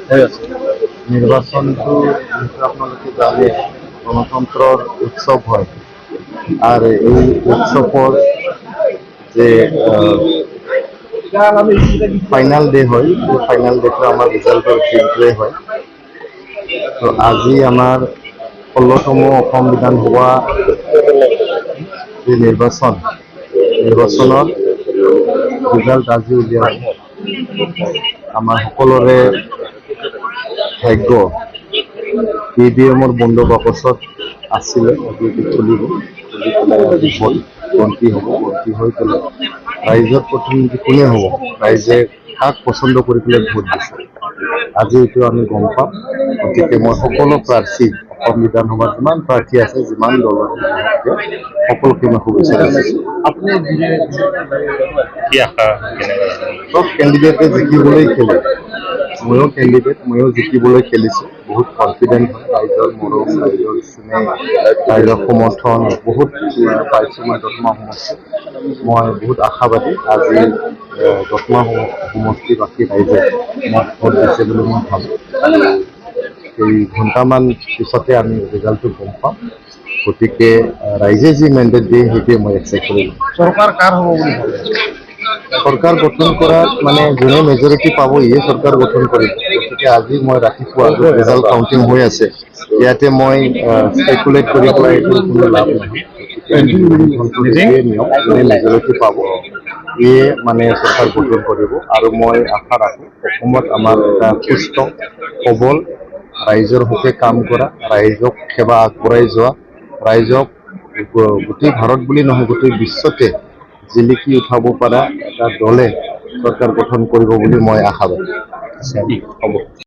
হৈ আছে। নিৰ্বাচনটো যিহেতু আপোনালোকে জানে গণতন্ত্ৰৰ উৎসৱ হয় আৰু এই উৎসৱৰ যে ফাইনাল ডে হয়, এই ফাইনাল ডেটো আমাৰ ৰিজাল্টৰ দিনটোৱে হয়। তো আজি আমাৰ 16তম অসম বিধানসভা যে নিৰ্বাচনৰ ৰিজাল্ট আজি উলিয়াব। আমাৰ সকলোৰে ভাগ্য EVM-ৰ বন্ধ বাকচত আছিলে, আজি খুলিব, খুলি পেলাই ভোট গন্তি হ'ব, গন্তি হৈ পেলাই ৰাইজৰ প্ৰতিনিধি কোনে হ'ব, ৰাইজে কাক পচন্দ কৰি পেলাই ভোট দিছে, আজি এইটো আমি গম পাম। গতিকে মই সকলো প্ৰাৰ্থী, অসম বিধানসভাত যিমান প্ৰাৰ্থী আছে, যিমান দলৰ সকলোকে মই শুভেচ্ছা জনাইছোঁ। আপুনি কি আশা কেনেকৈ চব কেণ্ডিডেটে জিকিবলৈ খেলে, ময়ো কেণ্ডিডেট, ময়ো জিকিবলৈ খেলিছোঁ। বহুত কনফিডেণ্ট হয়, ৰাইজৰ মৰম, ৰাইজৰ স্নেহ, ৰাইজৰ সমৰ্থন বহুত পাইছোঁ মই দতমা সমষ্টিত। মই বহুত আশাবাদী আজি দতমা সমষ্টিবাসী ৰাইজে মোক ভোট দিছে বুলি মই ভাবোঁ। এই ঘণ্টামান পিছতে আমি ৰিজাল্টটো গম পাম। গতিকে ৰাইজে যি মেণ্ডেট দিয়ে সেইটোৱে মই একচেপ্ট কৰিম। চৰকাৰ কাৰ হ'ব বুলি ভাবে? চৰকাৰ গঠন কৰাত মানে যোনে মেজৰিটি পাব ইয়ে চৰকাৰ গঠন কৰিব। গতিকে আজি মই ৰাতিপুৱা ৰিজাল্ট কাউণ্টিং হৈ আছে, ইয়াতে মই স্পেকুলেট কৰি পেলাই এইটো কোনো লাভ নহয়। গতিকে নিয়ম যোনে মেজৰিটি পাব ইয়ে মানে চৰকাৰ গঠন কৰিব। আৰু মই আশা ৰাখোঁ অসমত আমাৰ এটা সুস্থ সবল ৰাইজৰ হকে কাম কৰা, ৰাইজক সেৱা আগবঢ়াই যোৱা, ৰাইজক গোটেই ভাৰত বুলি নহয় গোটেই বিশ্বতে জিলিকি উঠাব পৰা এটা দলে চৰকাৰ গঠন কৰিব বুলি মই আশাবাদী। হ'ব।